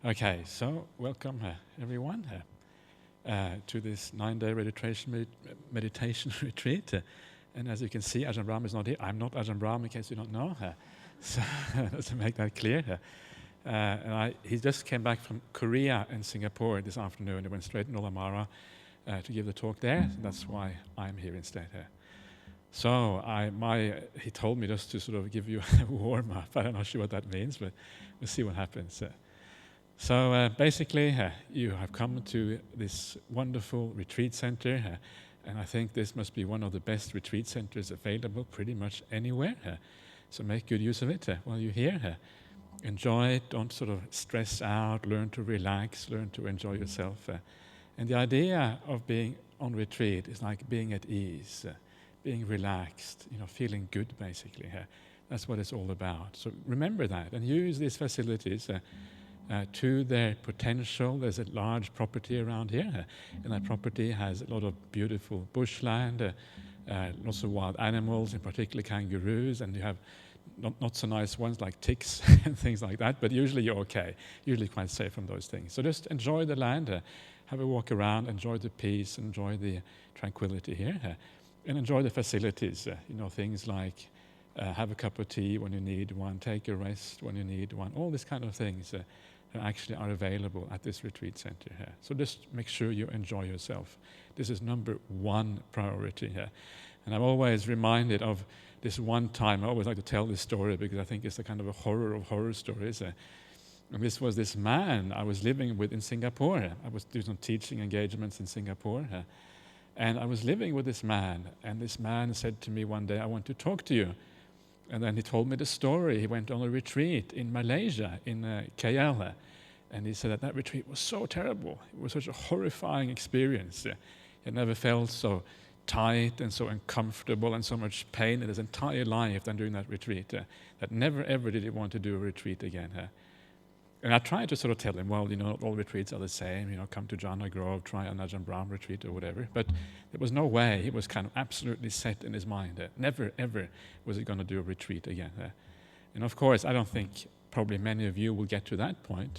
Okay, so welcome everyone to this 9-day meditation retreat. And as you can see, Ajahn Brahm is not here. I'm not Ajahn Brahm, in case you don't know. So to make that clear. He just came back from Korea and Singapore this afternoon. He went straight to Nolamara to give the talk there. So that's why I'm here instead. So he told me just to sort of give you a warm-up. I'm not sure what that means, but we'll see what happens. So basically, you have come to this wonderful retreat center, and I think this must be one of the best retreat centers available pretty much anywhere. So make good use of it while you're here. Enjoy it, don't sort of stress out, learn to relax, learn to enjoy yourself. And the idea of being on retreat is like being at ease, being relaxed, feeling good basically. That's what it's all about. So remember that and use these facilities to their potential. There's a large property around here, and that property has a lot of beautiful bushland, lots of wild animals, in particular kangaroos, and you have not so nice ones like ticks and things like that, but usually you're okay, usually quite safe from those things. So just enjoy the land, have a walk around, enjoy the peace, enjoy the tranquility here, and enjoy the facilities, things like have a cup of tea when you need one, take a rest when you need one, all these kind of things that actually are available at this retreat center here. So just make sure you enjoy yourself. This is number one priority here. And I'm always reminded of this one time. I always like to tell this story because I think it's a kind of a horror of horror stories. And this was this man I was living with in Singapore. I was doing some teaching engagements in Singapore. And I was living with this man. And this man said to me one day, "I want to talk to you." And then he told me the story. He went on a retreat in Malaysia, in KL. And he said that retreat was so terrible. It was such a horrifying experience. He never felt so tight and so uncomfortable and so much pain in his entire life than during that retreat. That never ever did he want to do a retreat again. And I tried to sort of tell him, well, not all retreats are the same. Come to Jhana Grove, try an Ajahn Brahm retreat or whatever. But there was no way. He was kind of absolutely set in his mind. Never, ever was he going to do a retreat again. And of course, I don't think probably many of you will get to that point.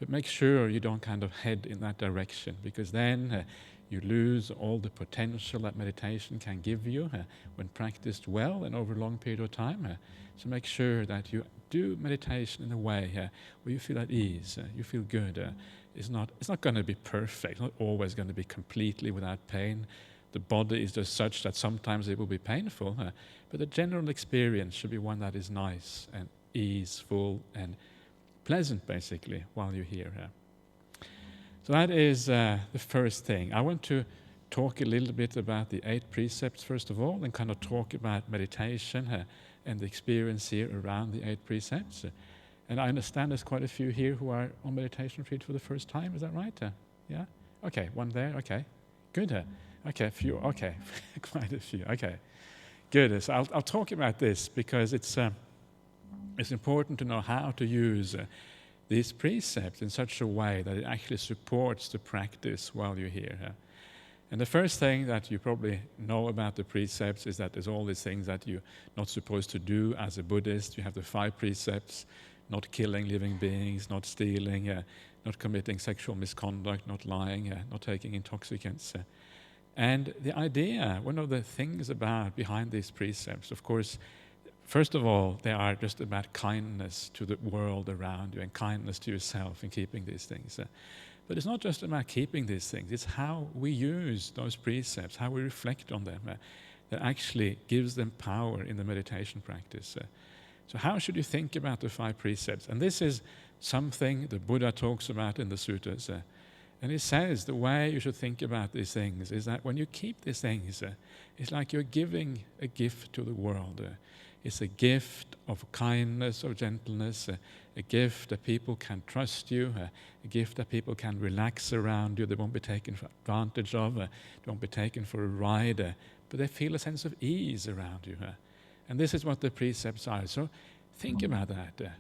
But make sure you don't kind of head in that direction, because then you lose all the potential that meditation can give you when practiced well and over a long period of time. So make sure that you do meditation in a way where you feel at ease, you feel good. It's not going to be perfect, not always going to be completely without pain. The body is just such that sometimes it will be painful, but the general experience should be one that is nice and easeful and pleasant, basically, while you're here. So that is the first thing. I want to talk a little bit about the 8 precepts, first of all, and kind of talk about meditation and the experience here around the 8 precepts. And I understand there's quite a few here who are on meditation retreat for the first time. Is that right? Yeah? Okay, one there. Okay, good. Okay, a few. Okay, quite a few. Okay, good. So I'll talk about this because it's important to know how to use these precepts in such a way that it actually supports the practice while you're here. And the first thing that you probably know about the precepts is that there's all these things that you're not supposed to do as a Buddhist. You have the 5 precepts: not killing living beings, not stealing, not committing sexual misconduct, not lying, not taking intoxicants. And the idea, one of the things behind these precepts, of course, first of all, they are just about kindness to the world around you and kindness to yourself in keeping these things. But it's not just about keeping these things, it's how we use those precepts, how we reflect on them, that actually gives them power in the meditation practice. So how should you think about the 5 precepts? And this is something the Buddha talks about in the suttas. And he says the way you should think about these things is that when you keep these things, it's like you're giving a gift to the world. It's a gift of kindness, of gentleness, a gift that people can trust you, a gift that people can relax around you. They won't be taken advantage of, they won't be taken for a ride, but they feel a sense of ease around you. And this is what the precepts are. So think about that,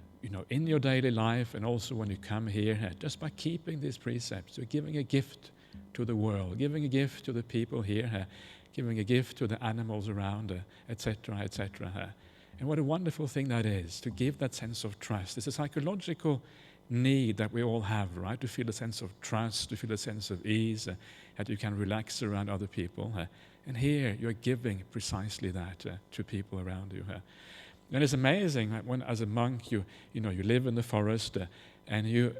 in your daily life, and also when you come here, just by keeping these precepts, you're giving a gift to the world, giving a gift to the people here, giving a gift to the animals around, etc., etc. And what a wonderful thing that is, to give that sense of trust. It's a psychological need that we all have, right? To feel a sense of trust, to feel a sense of ease, that you can relax around other people. And here you're giving precisely that to people around you. And it's amazing that when, as a monk, you live in the forest and you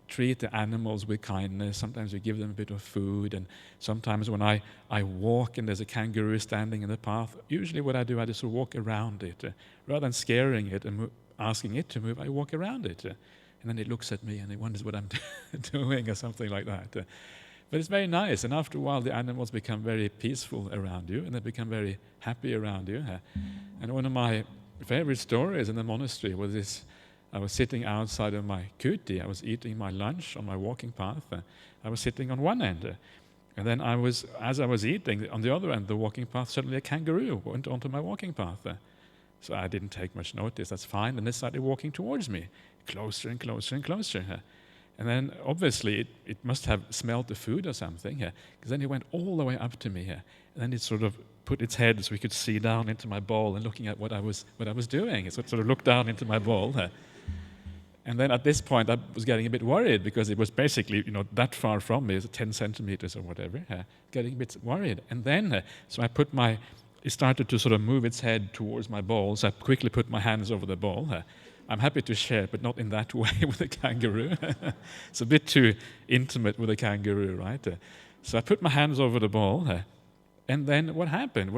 treat the animals with kindness. Sometimes you give them a bit of food, and sometimes when I walk and there's a kangaroo standing in the path, usually what I do, I just sort of walk around it. Rather than scaring it and asking it to move, I walk around it. And then it looks at me and it wonders what I'm doing or something like that. But it's very nice, and after a while the animals become very peaceful around you, and they become very happy around you. And one of my favorite stories in the monastery was this. I was sitting outside of my kuti. I was eating my lunch on my walking path. I was sitting on one end. And then as I was eating, on the other end of the walking path, suddenly a kangaroo went onto my walking path. So I didn't take much notice. That's fine. And they started walking towards me, closer and closer and closer. And then obviously it must have smelled the food or something, because then it went all the way up to me. And then it sort of put its head so we could see down into my bowl and looking at what I was doing. It sort of looked down into my bowl. And then at this point, I was getting a bit worried because it was basically, that far from me, 10 centimeters or whatever, getting a bit worried. And then, so it started to sort of move its head towards my bowl, so I quickly put my hands over the bowl. I'm happy to share, but not in that way with a kangaroo. It's a bit too intimate with a kangaroo, right? So I put my hands over the bowl, and then what happened?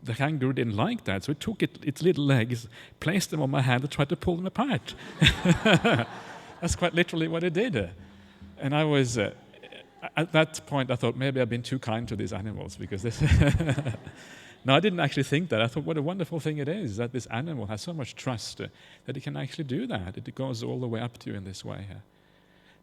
The kangaroo didn't like that, so it took its little legs, placed them on my hand, and tried to pull them apart. That's quite literally what it did. And I was, at that point, I thought maybe I've been too kind to these animals, because this... No, I didn't actually think that. I thought what a wonderful thing it is that this animal has so much trust that it can actually do that. It goes all the way up to you in this way.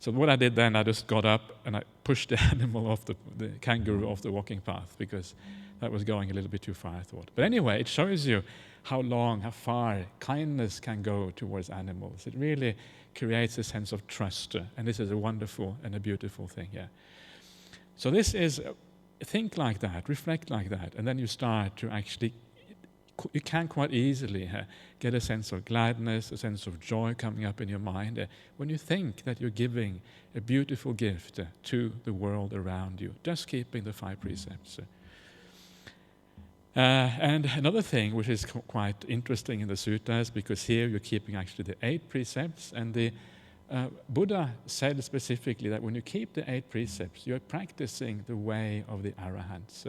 So what I did then, I just got up and I pushed the animal off the kangaroo off the walking path, because that was going a little bit too far, I thought. But anyway, it shows you how far kindness can go towards animals. It really creates a sense of trust, and this is a wonderful and a beautiful thing. So this is, think like that, reflect like that, and then you start to actually, you can quite easily get a sense of gladness, a sense of joy coming up in your mind when you think that you're giving a beautiful gift to the world around you, just keeping the 5 precepts. And another thing which is quite interesting in the suttas, because here you're keeping actually the 8 precepts, and the Buddha said specifically that when you keep the 8 precepts, you're practicing the way of the arahants.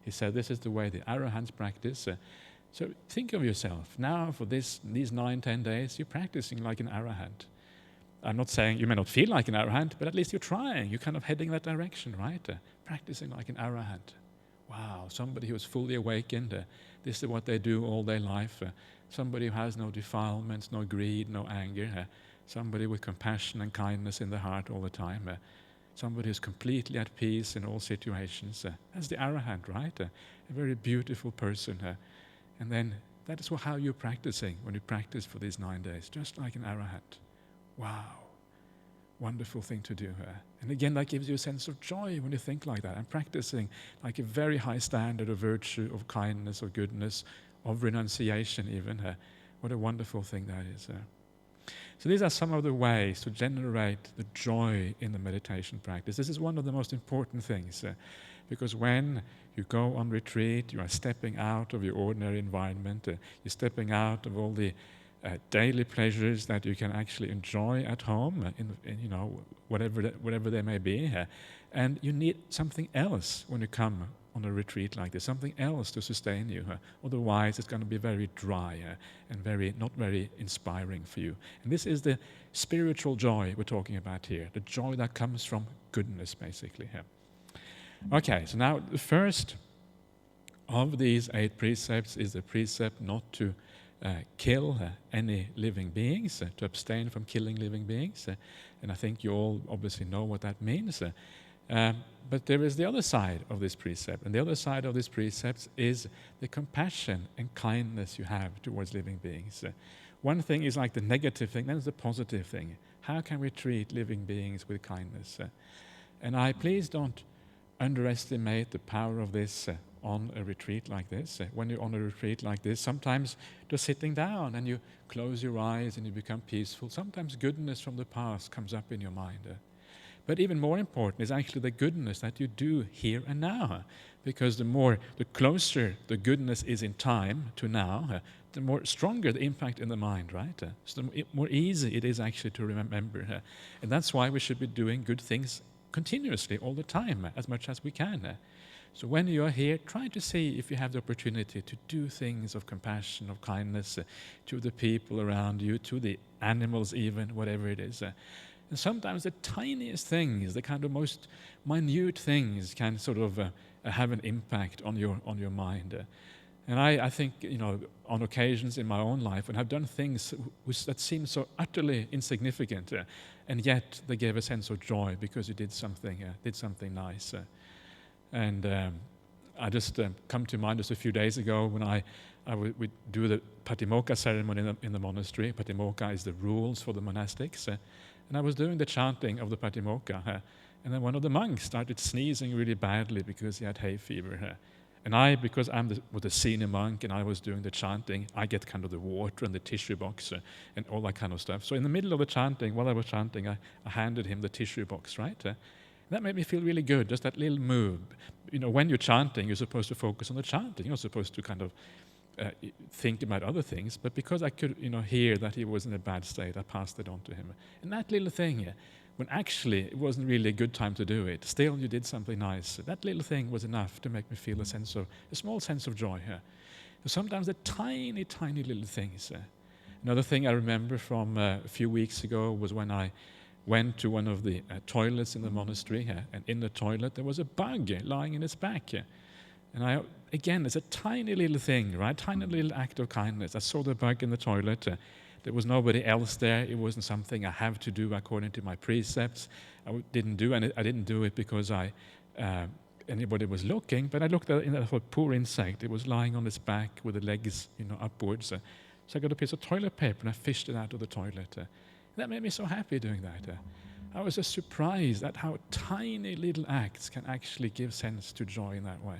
He said this is the way the arahants practice. So think of yourself, now for these 9-10 days, you're practicing like an arahant. I'm not saying you may not feel like an arahant, but at least you're trying. You're kind of heading that direction, right? Practicing like an arahant. Wow, somebody who is fully awakened. This is what they do all their life. Somebody who has no defilements, no greed, no anger. Somebody with compassion and kindness in the heart all the time. Somebody who's completely at peace in all situations. That's the arahant, right? A very beautiful person. And then that is how you're practicing when you practice for these 9 days, just like an arahant. Wow, wonderful thing to do. And again, that gives you a sense of joy when you think like that. I'm practicing like a very high standard of virtue, of kindness, of goodness, of renunciation even. What a wonderful thing that is. So these are some of the ways to generate the joy in the meditation practice. This is one of the most important things, because when you go on retreat, you are stepping out of your ordinary environment, you're stepping out of all the daily pleasures that you can actually enjoy at home, whatever they may be, and you need something else when you come on a retreat like this, something else to sustain you. Otherwise, it's going to be very dry and not very inspiring for you. And this is the spiritual joy we're talking about here, the joy that comes from goodness, basically. Okay, so now the first of these 8 precepts is the precept not to kill any living beings, to abstain from killing living beings. And I think you all obviously know what that means. But there is the other side of this precept, and the other side of this precept is the compassion and kindness you have towards living beings. One thing is like the negative thing, then there's the positive thing. How can we treat living beings with kindness? And please don't underestimate the power of this on a retreat like this. When you're on a retreat like this, sometimes just sitting down and you close your eyes and you become peaceful. Sometimes goodness from the past comes up in your mind. But even more important is actually the goodness that you do here and now. Because the closer the goodness is in time to now, the more stronger the impact in the mind, right? So the more easy it is actually to remember. And that's why we should be doing good things continuously all the time, as much as we can. So when you are here, try to see if you have the opportunity to do things of compassion, of kindness to the people around you, to the animals even, whatever it is. And sometimes the tiniest things, the kind of most minute things, can sort of have an impact on your mind. And I think, on occasions in my own life, when I've done things that seem so utterly insignificant, and yet they gave a sense of joy because you did something nice. And I just come to mind just a few days ago when we do the Patimokkha ceremony in the monastery. Patimokkha is the rules for the monastics. And I was doing the chanting of the Patimokkha, and then one of the monks started sneezing really badly because he had hay fever. And I, because was a senior monk and I was doing the chanting, I get kind of the water and the tissue box and all that kind of stuff. So in the middle of the chanting, while I was chanting, I handed him the tissue box, right? That made me feel really good, just that little move. When you're chanting, you're supposed to focus on the chanting. You're not supposed to kind of think about other things. But because I could, hear that he was in a bad state, I passed it on to him. And that little thing, when actually it wasn't really a good time to do it, still you did something nice. That little thing was enough to make me feel a small sense of joy. So sometimes the tiny, tiny little things. Another thing I remember from a few weeks ago was when I went to one of the toilets in the monastery, and in the toilet there was a bug lying in its back. And again, it's a tiny little thing, right? Tiny little act of kindness. I saw the bug in the toilet. There was nobody else there. It wasn't something I have to do according to my precepts. I didn't do it because anybody was looking, but I looked at it and I thought, poor insect. It was lying on its back with the legs, upwards. So I got a piece of toilet paper and I fished it out of the toilet. That made me so happy doing that. I was just surprised at how tiny little acts can actually give sense to joy in that way.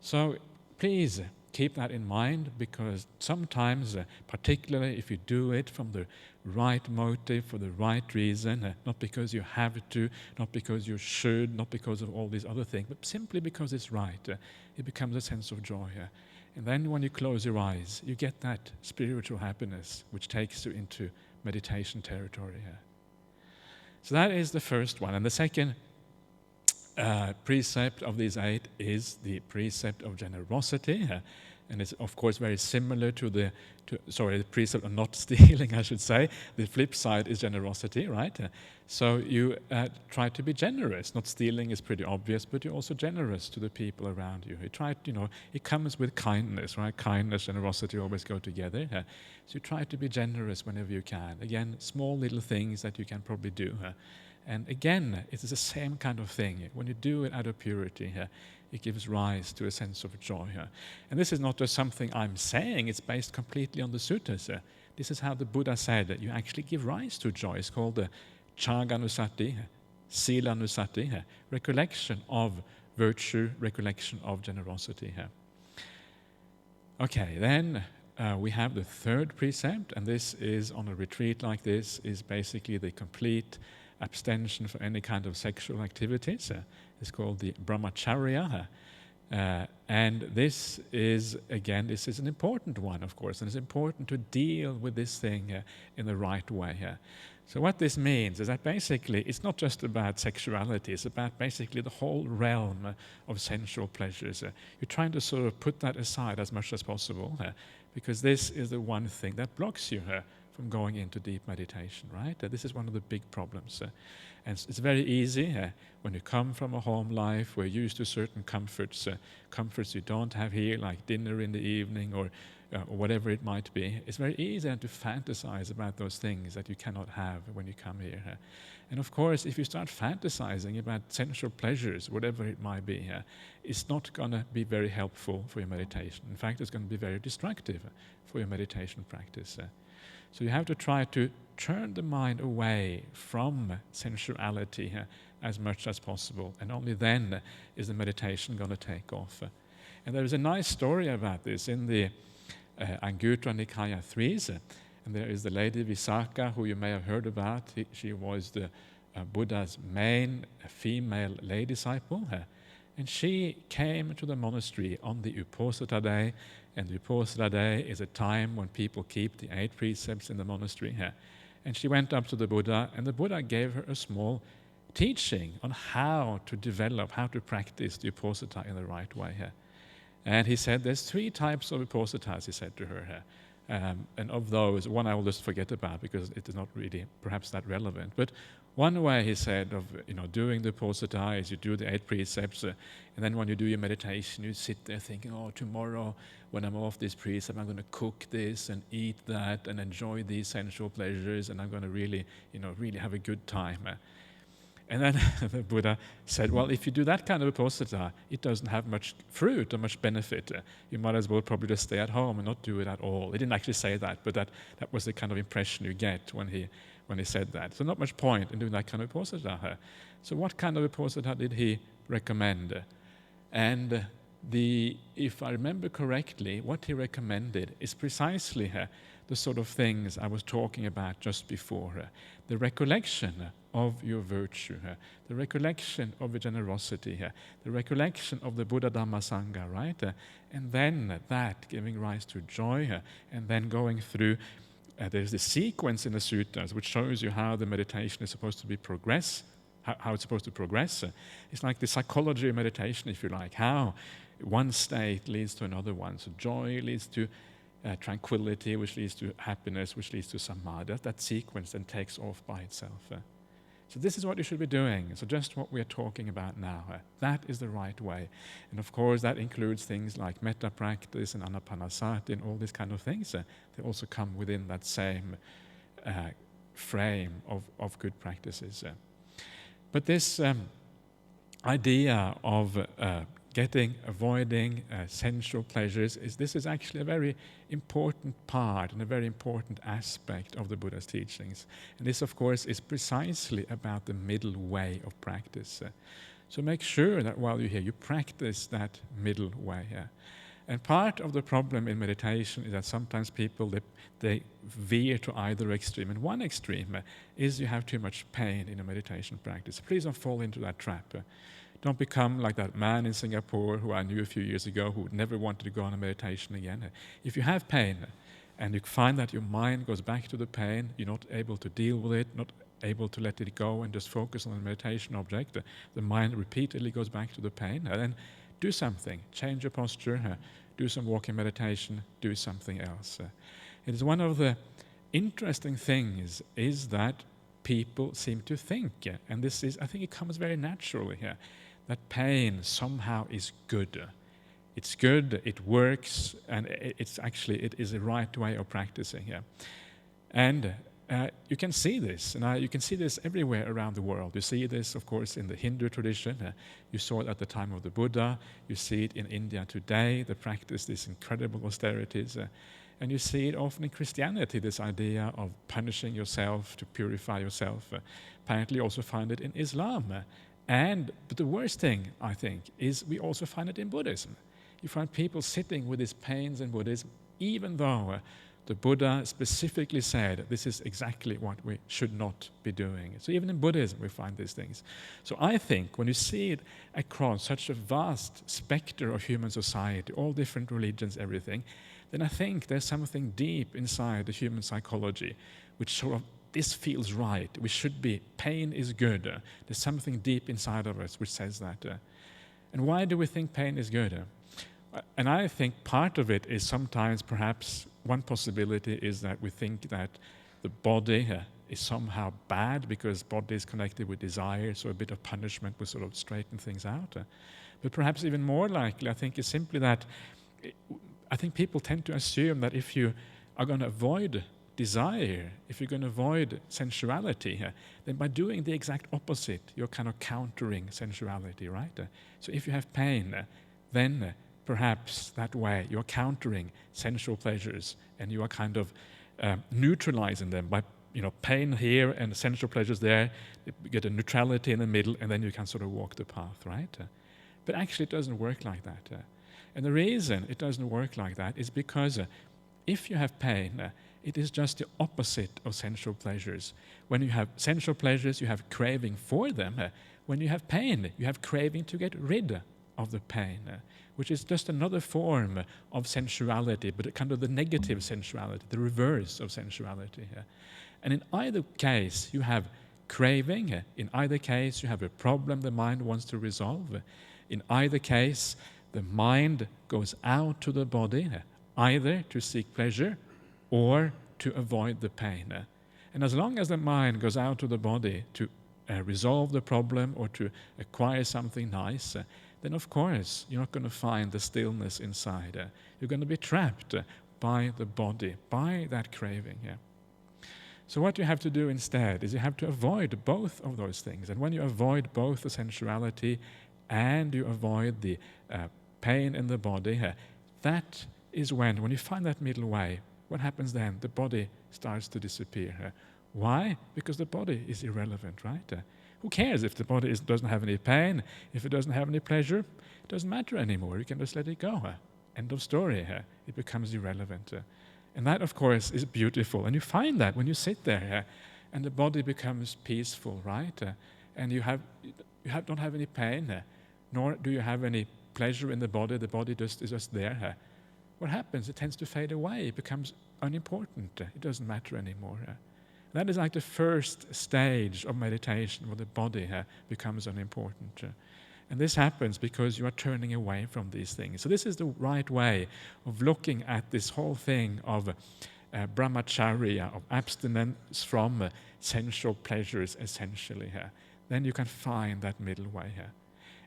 So please keep that in mind, because sometimes, particularly if you do it from the right motive, for the right reason, not because you have to, not because you should, not because of all these other things, but simply because it's right, it becomes a sense of joy. And then when you close your eyes, you get that spiritual happiness which takes you into meditation territory. So that is the first one. And the second precept of these 8 is the precept of generosity. And it's, of course, very similar to the precept of not stealing, I should say. The flip side is generosity, right? So you try to be generous. Not stealing is pretty obvious, but you're also generous to the people around you. It comes with kindness, right? Kindness, generosity always go together. So you try to be generous whenever you can. Again, small little things that you can probably do. And again, it is the same kind of thing. When you do it out of purity, it gives rise to a sense of joy. And this is not just something I'm saying, it's based completely on the suttas. This is how the Buddha said that you actually give rise to joy. It's called the Chaganusati, Silanusati, recollection of virtue, recollection of generosity. Okay, then we have the third precept, and this is on a retreat like this, is basically the complete abstention for any kind of sexual activities. It's called the brahmacharya. And this is an important one, of course, and it's important to deal with this thing in the right way. So what this means is that basically it's not just about sexuality, it's about basically the whole realm of sensual pleasures. You're trying to sort of put that aside as much as possible, because this is the one thing that blocks you from going into deep meditation, right? This is one of the big problems. And it's very easy when you come from a home life where you're used to certain comforts you don't have here, like dinner in the evening or whatever it might be. It's very easy to fantasize about those things that you cannot have when you come here. And of course, if you start fantasizing about sensual pleasures, whatever it might be, it's not going to be very helpful for your meditation. In fact, it's going to be very destructive for your meditation practice. So you have to try to turn the mind away from sensuality as much as possible, and only then is the meditation going to take off. And there is a nice story about this in the Anguttara Nikaya 3s. And there is the lady Visakha, who you may have heard about. She was the Buddha's main female lay disciple. And she came to the monastery on the Uposatha day. And the Uposatha day is a time when people keep the 8 precepts in the monastery. And she went up to the Buddha, and the Buddha gave her a small teaching on how to develop, how to practice the Uposatha in the right way. And he said there's 3 types of Uposathas, he said to her. And of those, one I will just forget about because it is not really perhaps that relevant. But one way, he said, of doing the Uposatha is you do the 8 precepts, and then when you do your meditation, you sit there thinking, oh, tomorrow when I'm off this precept, I'm going to cook this and eat that and enjoy these sensual pleasures, and I'm going to really have a good time. And then the Buddha said, well, if you do that kind of Uposatha, it doesn't have much fruit or much benefit. You might as well probably just stay at home and not do it at all. He didn't actually say that, but that was the kind of impression you get when he said that. So not much point in doing that kind of Uposatha. So what kind of Uposatha did he recommend? And if I remember correctly, what he recommended is precisely the sort of things I was talking about just before. The recollection of your virtue, the recollection of your generosity, the recollection of the Buddha Dhamma Sangha, right? And then that giving rise to joy, and then going through, there's this sequence in the suttas which shows you how the meditation is supposed to be how it's supposed to progress. It's like the psychology of meditation, if you like, how one state leads to another one. So joy leads to tranquility, which leads to happiness, which leads to samadhi. That sequence then takes off by itself. So this is what you should be doing. So just what we are talking about now. That is the right way. And of course that includes things like metta practice and anapanasati and all these kind of things. They also come within that same frame of good practices. But this idea of avoiding sensual pleasures, this is actually a very important part and a very important aspect of the Buddha's teachings. And this, of course, is precisely about the middle way of practice. So make sure that while you're here, you practice that middle way. And part of the problem in meditation is that sometimes people, they veer to either extreme. And one extreme is you have too much pain in a meditation practice. Please don't fall into that trap. Don't become like that man in Singapore who I knew a few years ago who never wanted to go on a meditation again. If you have pain and you find that your mind goes back to the pain, you're not able to deal with it, not able to let it go and just focus on the meditation object, the mind repeatedly goes back to the pain, and then do something, change your posture, do some walking meditation, do something else. It is one of the interesting things is that people seem to think, and this is, I think it comes very naturally here, that pain somehow is good. It's good, it works, and it is a right way of practicing here. And you can see this, and you can see this everywhere around the world. You see this, of course, in the Hindu tradition. You saw it at the time of the Buddha. You see it in India today. They practice these incredible austerities. And you see it often in Christianity, this idea of punishing yourself to purify yourself. Apparently you also find it in Islam. But the worst thing, I think, is we also find it in Buddhism. You find people sitting with these pains in Buddhism, even though the Buddha specifically said this is exactly what we should not be doing. So even in Buddhism we find these things. So I think when you see it across such a vast spectrum of human society, all different religions, everything, then I think there's something deep inside the human psychology which sort of, this feels right, we should be, pain is good. There's something deep inside of us which says that. And why do we think pain is good? And I think part of it is sometimes perhaps one possibility is that we think that the body is somehow bad because body is connected with desire, so a bit of punishment will sort of straighten things out. But perhaps even more likely, I think, is simply that I think people tend to assume that if you are going to avoid desire, if you're going to avoid sensuality, then by doing the exact opposite, you're kind of countering sensuality, right? So if you have pain, then perhaps that way you're countering sensual pleasures and you are kind of neutralizing them by pain here and sensual pleasures there. You get a neutrality in the middle and then you can sort of walk the path, right? But actually it doesn't work like that. And the reason it doesn't work like that is because if you have pain, it is just the opposite of sensual pleasures. When you have sensual pleasures, you have craving for them. When you have pain, you have craving to get rid of the pain, which is just another form of sensuality, but kind of the negative sensuality, the reverse of sensuality. And in either case, you have craving. In either case, you have a problem the mind wants to resolve. In either case, the mind goes out to the body, either to seek pleasure or to avoid the pain. And as long as the mind goes out to the body to resolve the problem or to acquire something nice, then of course you're not going to find the stillness inside. You're going to be trapped by the body, by that craving. So what you have to do instead is you have to avoid both of those things. And when you avoid both the sensuality and you avoid the pain in the body, that is when you find that middle way, what happens then? The body starts to disappear. Why? Because the body is irrelevant, right? Who cares if the body doesn't have any pain, if it doesn't have any pleasure? It doesn't matter anymore. You can just let it go. End of story. It becomes irrelevant. And that, of course, is beautiful. And you find that when you sit there and the body becomes peaceful, right? And you don't have any pain, nor do you have any pleasure in the body is just there. What happens? It tends to fade away. It becomes unimportant. It doesn't matter anymore. That is like the first stage of meditation where the body becomes unimportant. And this happens because you are turning away from these things. So this is the right way of looking at this whole thing of brahmacharya, of abstinence from sensual pleasures, essentially. Then you can find that middle way.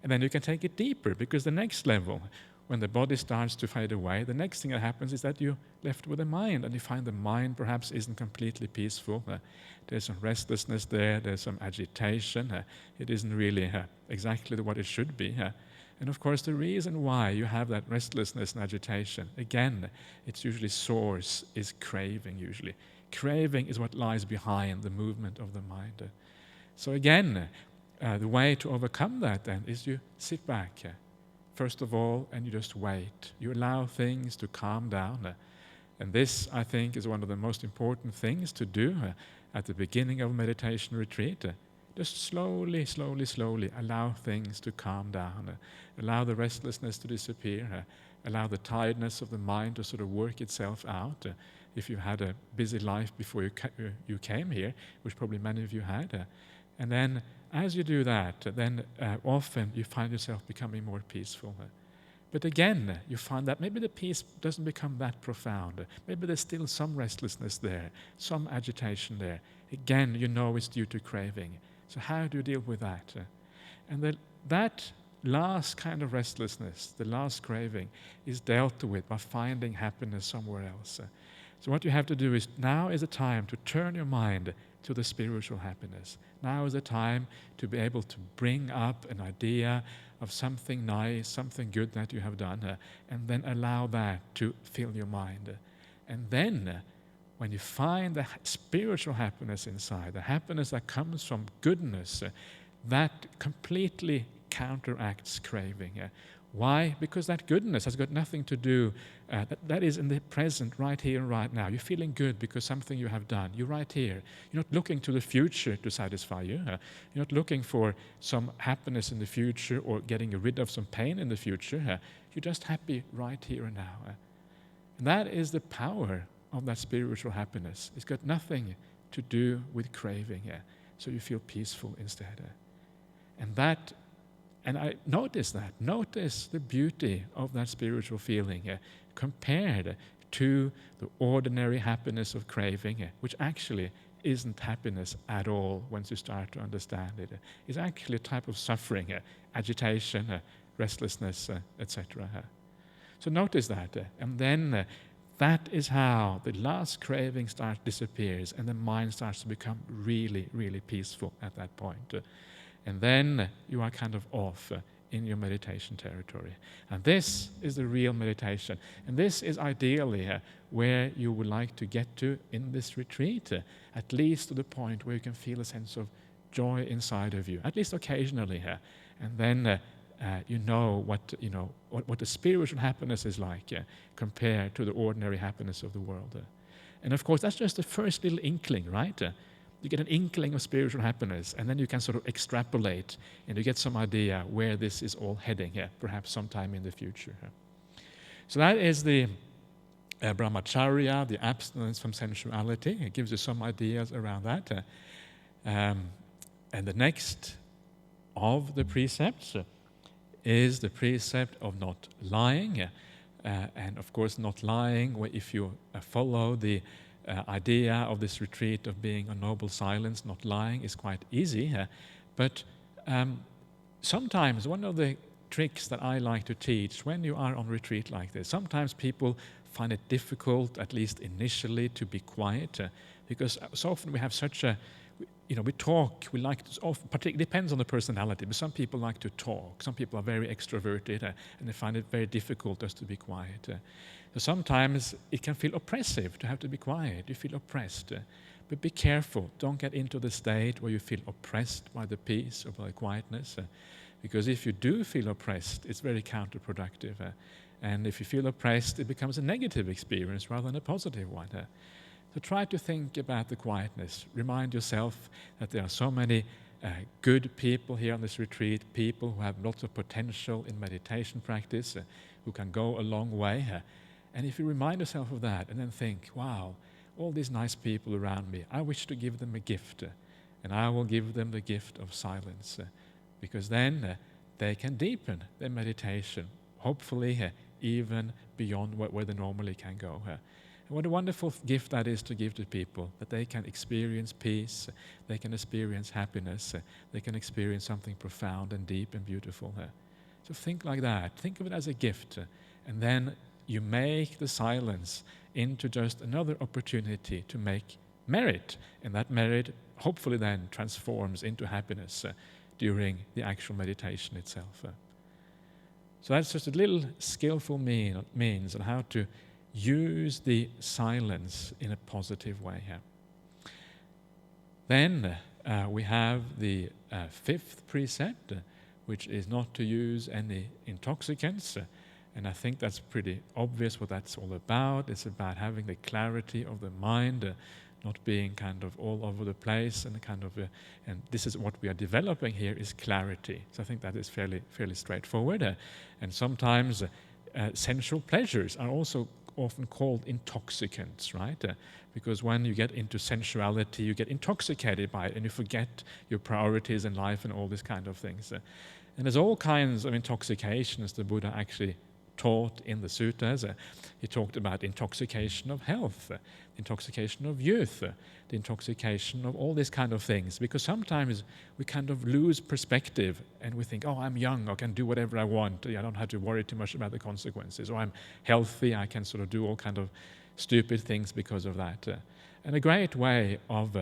And then you can take it deeper, because the next level, when the body starts to fade away, the next thing that happens is that you're left with the mind, and you find the mind perhaps isn't completely peaceful. There's some restlessness there, there's some agitation. It isn't really exactly what it should be. And of course, the reason why you have that restlessness and agitation, again, its usually source is craving, usually. Craving is what lies behind the movement of the mind. So again, the way to overcome that then is you sit back, first of all, and you just wait. You allow things to calm down. And this, I think, is one of the most important things to do at the beginning of a meditation retreat. Just slowly allow things to calm down. Allow the restlessness to disappear. Allow the tiredness of the mind to sort of work itself out. If you had a busy life before you came here, which probably many of you had. And then as you do that, then often you find yourself becoming more peaceful. But again, you find that maybe the peace doesn't become that profound. Maybe there's still some restlessness there, some agitation there. Again, you know it's due to craving. So how do you deal with that? And that last kind of restlessness, the last craving, is dealt with by finding happiness somewhere else. So what you have to do is, now is the time to turn your mind to the spiritual happiness. Now is the time to be able to bring up an idea of something nice, something good that you have done, and then allow that to fill your mind. And then, when you find the spiritual happiness inside, the happiness that comes from goodness, that completely counteracts craving. Why? Because that goodness has got nothing to do, that is in the present, right here and right now. You're feeling good because something you have done. You're right here. You're not looking to the future to satisfy you. You're not looking for some happiness in the future or getting rid of some pain in the future. You're just happy right here and now. And that is the power of that spiritual happiness. It's got nothing to do with craving. So you feel peaceful instead. And I notice that. Notice the beauty of that spiritual feeling compared to the ordinary happiness of craving, which actually isn't happiness at all once you start to understand it. It's actually a type of suffering, agitation, restlessness, etc. So notice that. And then that is how the last craving disappears, and the mind starts to become really, really peaceful at that point. And then you are kind of off in your meditation territory. And this is the real meditation. And this is ideally where you would like to get to in this retreat, at least to the point where you can feel a sense of joy inside of you, at least occasionally. And then you know what the spiritual happiness is like compared to the ordinary happiness of the world. And of course, that's just the first little inkling, right? You get an inkling of spiritual happiness, and then you can sort of extrapolate, and you get some idea where this is all heading, perhaps sometime in the future. So that is the brahmacharya, the abstinence from sensuality. It gives you some ideas around that. And the next of the precepts is the precept of not lying. And of course, not lying, if you follow the idea of this retreat of being a noble silence, not lying is quite easy. But sometimes one of the tricks that I like to teach when you are on retreat like this, sometimes people find it difficult, at least initially, to be quiet, because so often we have such a, we talk, we like to, often, particularly depends on the personality, but some people like to talk. Some people are very extroverted and they find it very difficult just to be quiet. So sometimes it can feel oppressive to have to be quiet. You feel oppressed. But be careful. Don't get into the state where you feel oppressed by the peace or by the quietness. Because if you do feel oppressed, it's very counterproductive. And if you feel oppressed, it becomes a negative experience rather than a positive one. So try to think about the quietness. Remind yourself that there are so many good people here on this retreat, people who have lots of potential in meditation practice, who can go a long way. And if you remind yourself of that and then think, wow, all these nice people around me, I wish to give them a gift, and I will give them the gift of silence, because then they can deepen their meditation, hopefully even beyond where they normally can go. And what a wonderful gift that is to give to people, that they can experience peace, they can experience happiness, they can experience something profound and deep and beautiful. So think like that. Think of it as a gift, and then you make the silence into just another opportunity to make merit, and that merit hopefully then transforms into happiness during the actual meditation itself. So that's just a little skillful means on how to use the silence in a positive way. Then we have the fifth precept, which is not to use any intoxicants. And I think that's pretty obvious what that's all about. It's about having the clarity of the mind, not being kind of all over the place, and and this is what we are developing here is clarity. So I think that is fairly straightforward. And sometimes sensual pleasures are also often called intoxicants, right? Because when you get into sensuality, you get intoxicated by it, and you forget your priorities in life and all these kind of things. And there's all kinds of intoxications the Buddha actually taught in the suttas. He talked about intoxication of health, intoxication of youth, the intoxication of all these kind of things, because sometimes we kind of lose perspective and we think, oh, I'm young, I can do whatever I want, I don't have to worry too much about the consequences, or I'm healthy, I can sort of do all kind of stupid things because of that. And a great way of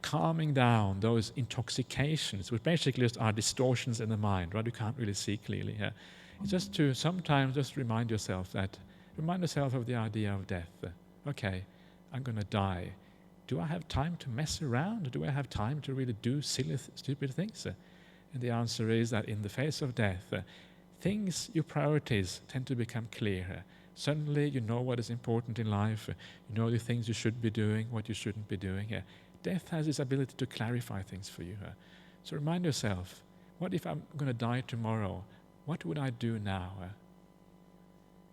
calming down those intoxications, which basically just are distortions in the mind, right? You can't really see clearly here. It's just to sometimes just remind yourself of the idea of death. Okay, I'm going to die. Do I have time to mess around? Do I have time to really do silly, stupid things? And the answer is that in the face of death, your priorities tend to become clear. Suddenly you know what is important in life. You know the things you should be doing, what you shouldn't be doing. Death has this ability to clarify things for you. So remind yourself, what if I'm going to die tomorrow? What would I do now?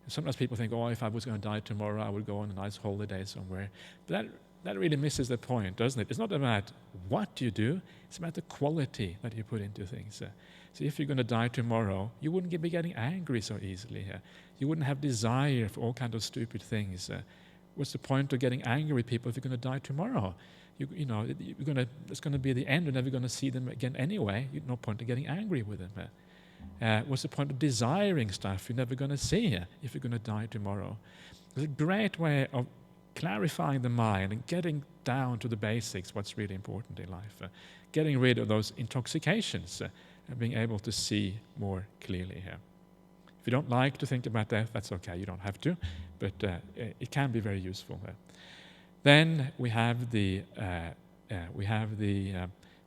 Sometimes people think, oh, if I was going to die tomorrow, I would go on a nice holiday somewhere. But that really misses the point, doesn't it? It's not about what you do, it's about the quality that you put into things. So if you're going to die tomorrow, you wouldn't be getting angry so easily. You wouldn't have desire for all kinds of stupid things. What's the point of getting angry with people if you're going to die tomorrow? It's going to be the end. You're never going to see them again anyway. No point in getting angry with them. What's the point of desiring stuff you're never going to see if you're going to die tomorrow? It's a great way of clarifying the mind and getting down to the basics, what's really important in life. Getting rid of those intoxications and being able to see more clearly here. If you don't like to think about death, that's okay, you don't have to, but it can be very useful. Then we have the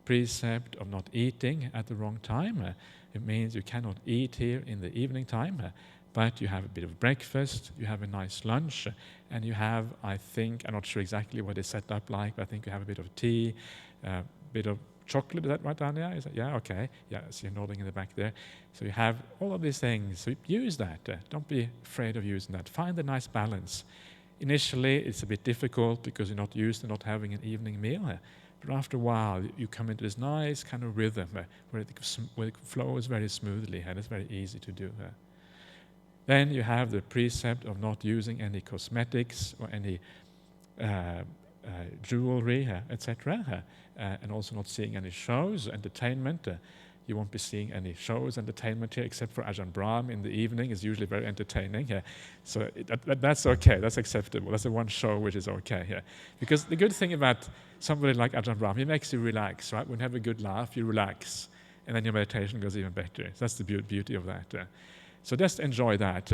precept of not eating at the wrong time. It means you cannot eat here in the evening time, but you have a bit of breakfast, you have a nice lunch, and you have, I think, I'm not sure exactly what it's set up like, but I think you have a bit of tea, a bit of chocolate. Is that right, Anya? Is that, yeah, okay. Yeah, so you're nodding in the back there. So you have all of these things. So use that. Don't be afraid of using that. Find a nice balance. Initially, it's a bit difficult because you're not used to not having an evening meal. But after a while, you come into this nice kind of rhythm where it flows very smoothly, and it's very easy to do. Then you have the precept of not using any cosmetics or any jewelry, etc., and also not seeing any shows, entertainment. You won't be seeing any shows, entertainment here, except for Ajahn Brahm in the evening. It's usually very entertaining. So that's okay, that's acceptable. That's the one show which is okay. Because the good thing about somebody like Ajahn Brahm, he makes you relax, right? When you have a good laugh, you relax, and then your meditation goes even better. So that's the beauty of that. So just enjoy that.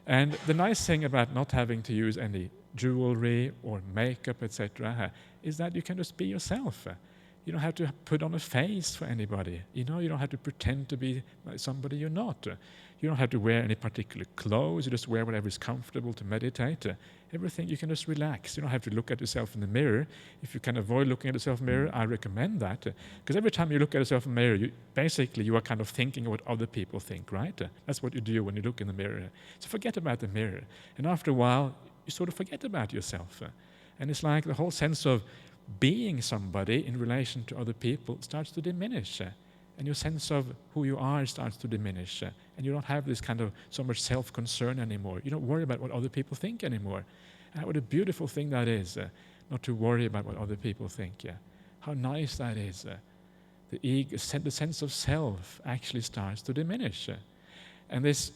And the nice thing about not having to use any jewelry or makeup, etc., is that you can just be yourself. You don't have to put on a face for anybody. You don't have to pretend to be somebody you're not. You don't have to wear any particular clothes. You just wear whatever is comfortable to meditate. Everything, you can just relax. You don't have to look at yourself in the mirror. If you can avoid looking at yourself in the mirror, I recommend that. Because every time you look at yourself in the mirror, you are kind of thinking what other people think, right? That's what you do when you look in the mirror. So forget about the mirror. And after a while, you sort of forget about yourself. And it's like the whole sense of being somebody in relation to other people starts to diminish. And your sense of who you are starts to diminish. And you don't have this kind of so much self-concern anymore. You don't worry about what other people think anymore. And what a beautiful thing that is, not to worry about what other people think. How nice that is. The ego, the sense of self actually starts to diminish. And this,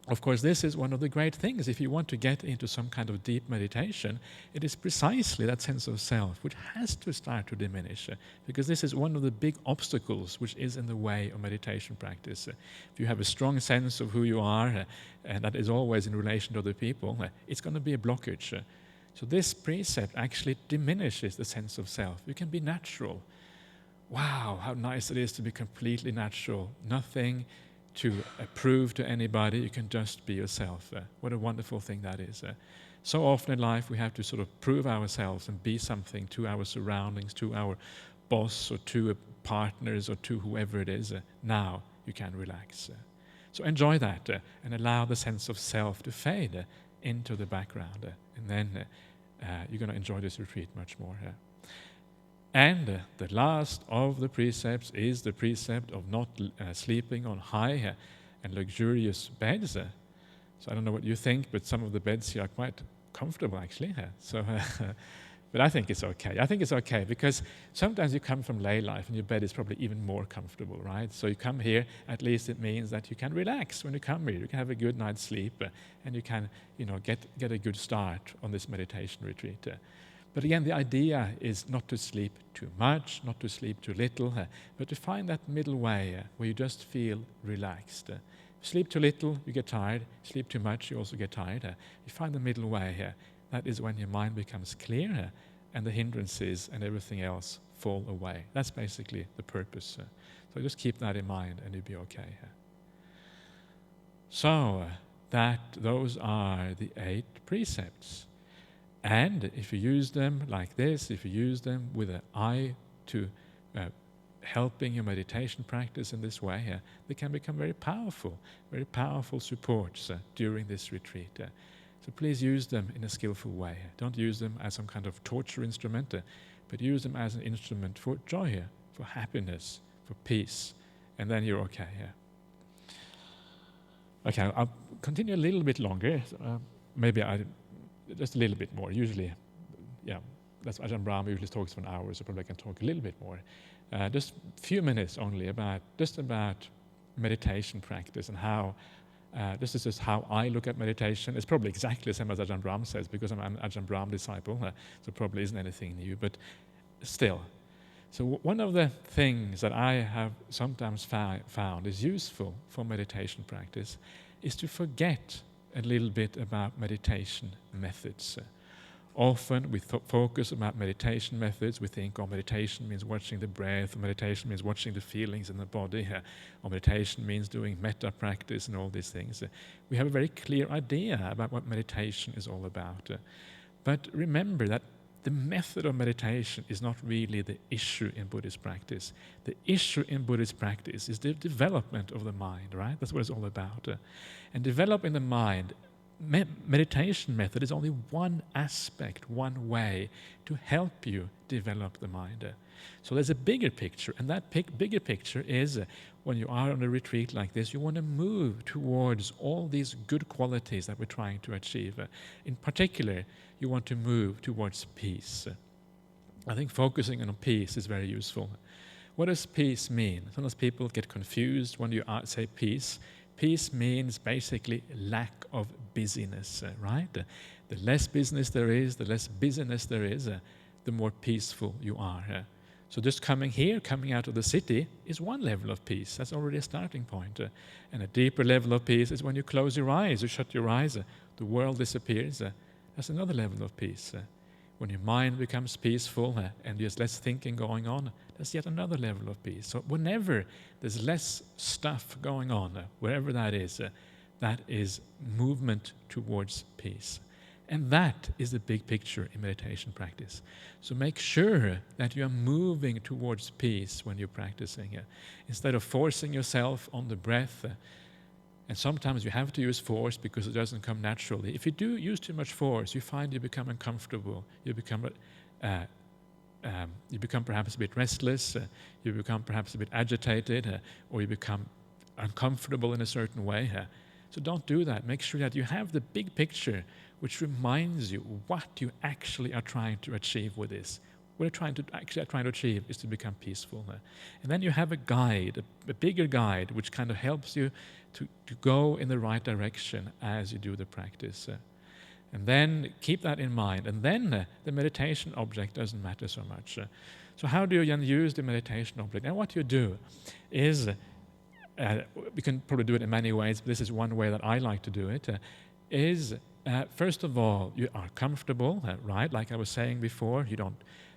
of course, this is one of the great things. If you want to get into some kind of deep meditation, it is precisely that sense of self which has to start to diminish, because this is one of the big obstacles which is in the way of meditation practice. If you have a strong sense of who you are, and that is always in relation to other people, it's going to be a blockage. So this precept actually diminishes the sense of self. You can be natural. Wow, how nice it is to be completely natural. Nothing to prove to anybody, you can just be yourself. What a wonderful thing that is. So often in life we have to sort of prove ourselves and be something to our surroundings, to our boss or to partners or to whoever it is. Now you can relax. So enjoy that and allow the sense of self to fade into the background. And then you're going to enjoy this retreat much more. And the last of the precepts is the precept of not sleeping on high and luxurious beds. So I don't know what you think, but some of the beds here are quite comfortable, actually. So, but I think it's okay. I think it's okay because sometimes you come from lay life and your bed is probably even more comfortable, right? So you come here, at least it means that you can relax when you come here. You can have a good night's sleep and you can, get a good start on this meditation retreat. But again, the idea is not to sleep too much, not to sleep too little, but to find that middle way where you just feel relaxed. Sleep too little, you get tired. Sleep too much, you also get tired. You find the middle way here. That is when your mind becomes clear and the hindrances and everything else fall away. That's basically the purpose. So just keep that in mind and you'll be okay. So those are the 8 precepts. And if you use them like this, if you use them with an eye to helping your meditation practice in this way, they can become very powerful supports during this retreat. So please use them in a skillful way. Don't use them as some kind of torture instrument, but use them as an instrument for joy, for happiness, for peace, and then you're okay. Okay, I'll continue a little bit longer. Just a little bit more. Usually, that's Ajahn Brahm usually talks for an hour, so probably I can talk a little bit more. Just a few minutes only about meditation practice and how, this is just how I look at meditation. It's probably exactly the same as Ajahn Brahm says, because I'm an Ajahn Brahm disciple, so probably isn't anything new, but still. So one of the things that I have sometimes found is useful for meditation practice is to forget a little bit about meditation methods. Often we focus about meditation methods. We think, oh, meditation means watching the breath, or meditation means watching the feelings in the body, or meditation means doing metta practice and all these things. We have a very clear idea about what meditation is all about. But remember that the method of meditation is not really the issue in Buddhist practice. The issue in Buddhist practice is the development of the mind, right? That's what it's all about. And developing the mind, meditation method is only one aspect, one way to help you develop the mind. So there's a bigger picture, and that bigger picture is when you are on a retreat like this, you want to move towards all these good qualities that we're trying to achieve. In particular, you want to move towards peace. I think focusing on peace is very useful. What does peace mean? Sometimes people get confused when you say peace. Peace means basically lack of busyness, right? The less business there is, the less busyness there is, the more peaceful you are. So just coming here, coming out of the city, is one level of peace. That's already a starting point. And a deeper level of peace is when you close your eyes, you shut your eyes, the world disappears. That's another level of peace. When your mind becomes peaceful and there's less thinking going on, that's yet another level of peace. So whenever there's less stuff going on, wherever that is movement towards peace. And that is the big picture in meditation practice. So make sure that you are moving towards peace when you're practicing. Instead of forcing yourself on the breath, and sometimes you have to use force because it doesn't come naturally. If you do use too much force, you find you become uncomfortable. You become perhaps a bit restless. You become perhaps a bit agitated, or you become uncomfortable in a certain way. So don't do that. Make sure that you have the big picture, which reminds you what you actually are trying to achieve with this. What you're trying to achieve is to become peaceful. And then you have a guide, a bigger guide, which kind of helps you to go in the right direction as you do the practice. And then keep that in mind. And then the meditation object doesn't matter so much. So how do you then use the meditation object? And what you do is, we can probably do it in many ways, but this is one way that I like to do it, is first of all, you are comfortable, right? Like I was saying before, you don't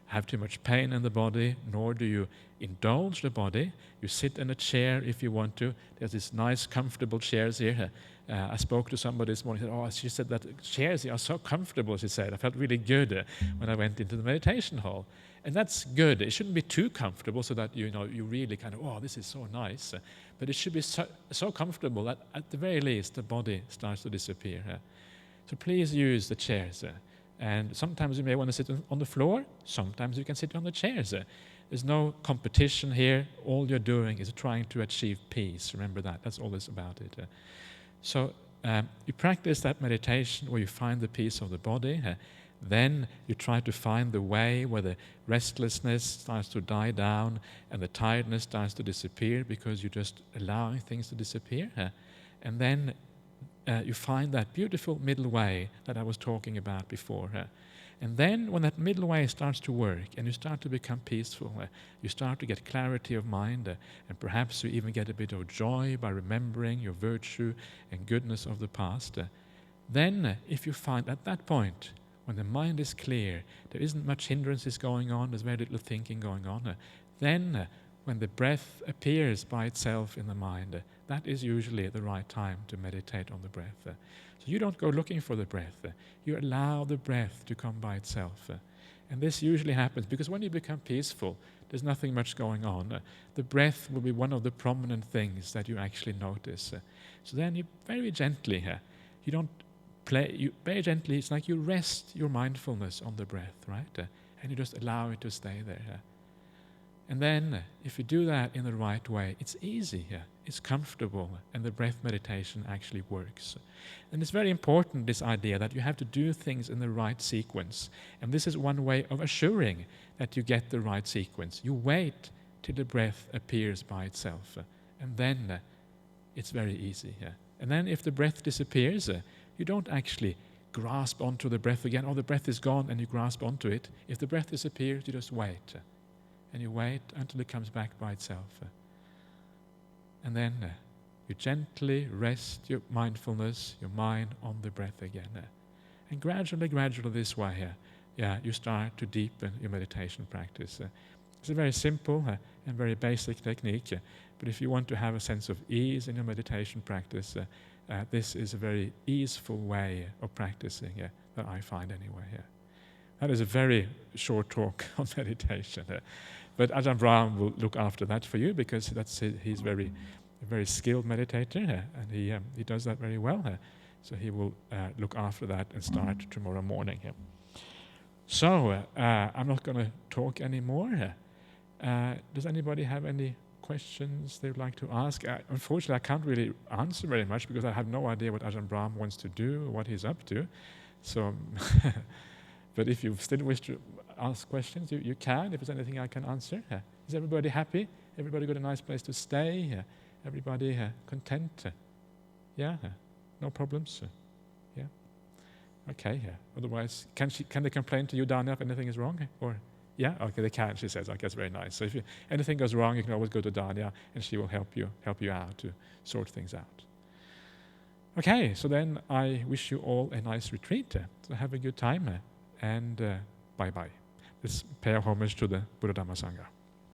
have too much pain in the body, nor do you indulge the body. You sit in a chair if you want to. There's these nice, comfortable chairs here. I spoke to somebody this morning. She said that chairs here are so comfortable, she said. I felt really good when I went into the meditation hall. And that's good. It shouldn't be too comfortable so that you really kind of, this is so nice. But it should be so comfortable that at the very least the body starts to disappear. So please use the chairs. And sometimes you may want to sit on the floor. Sometimes you can sit on the chairs. There's no competition here. All you're doing is trying to achieve peace. Remember that. That's all it's about it. So you practice that meditation where you find the peace of the body. Then you try to find the way where the restlessness starts to die down and the tiredness starts to disappear because you're just allowing things to disappear. And then you find that beautiful middle way that I was talking about before. And then when that middle way starts to work and you start to become peaceful, you start to get clarity of mind, and perhaps you even get a bit of joy by remembering your virtue and goodness of the past. Then if you find at that point, when the mind is clear, there isn't much hindrances going on, there's very little thinking going on, then when the breath appears by itself in the mind, that is usually the right time to meditate on the breath. So you don't go looking for the breath. You allow the breath to come by itself. And this usually happens because when you become peaceful, there's nothing much going on. The breath will be one of the prominent things that you actually notice. So then you very gently, you don't very gently, it's like you rest your mindfulness on the breath, right? And you just allow it to stay there. And then, if you do that in the right way, it's easy, it's comfortable, and the breath meditation actually works. And it's very important, this idea that you have to do things in the right sequence. And this is one way of assuring that you get the right sequence. You wait till the breath appears by itself, and then it's very easy. And then if the breath disappears, you don't actually grasp onto the breath again. The breath is gone, and you grasp onto it. If the breath disappears, you just wait. And you wait until it comes back by itself. And then you gently rest your mindfulness, your mind on the breath again. And gradually this way, you start to deepen your meditation practice. It's a very simple and very basic technique, but if you want to have a sense of ease in your meditation practice, this is a very easeful way of practicing that I find anyway. That is a very short talk on meditation. But Ajahn Brahm will look after that for you, because he's a very skilled meditator, and he does that very well. So he will look after that and start tomorrow morning. So I'm not going to talk anymore. Does anybody have any questions they'd like to ask? Unfortunately, I can't really answer very much because I have no idea what Ajahn Brahm wants to do, or what he's up to. So, but if you still wish to ask questions, you can. If there's anything I can answer. Is everybody happy? Everybody got a nice place to stay? Everybody content? Yeah? No problems? Yeah? Okay. Otherwise, can they complain to you, Dana, if anything is wrong? Or yeah? Okay, they can, she says. Okay, that's very nice. So if anything goes wrong, you can always go to Dania, and she will help you out to sort things out. Okay, so then I wish you all a nice retreat. So have a good time, and bye-bye. Let's pay our homage to the Buddha Dhamma Sangha.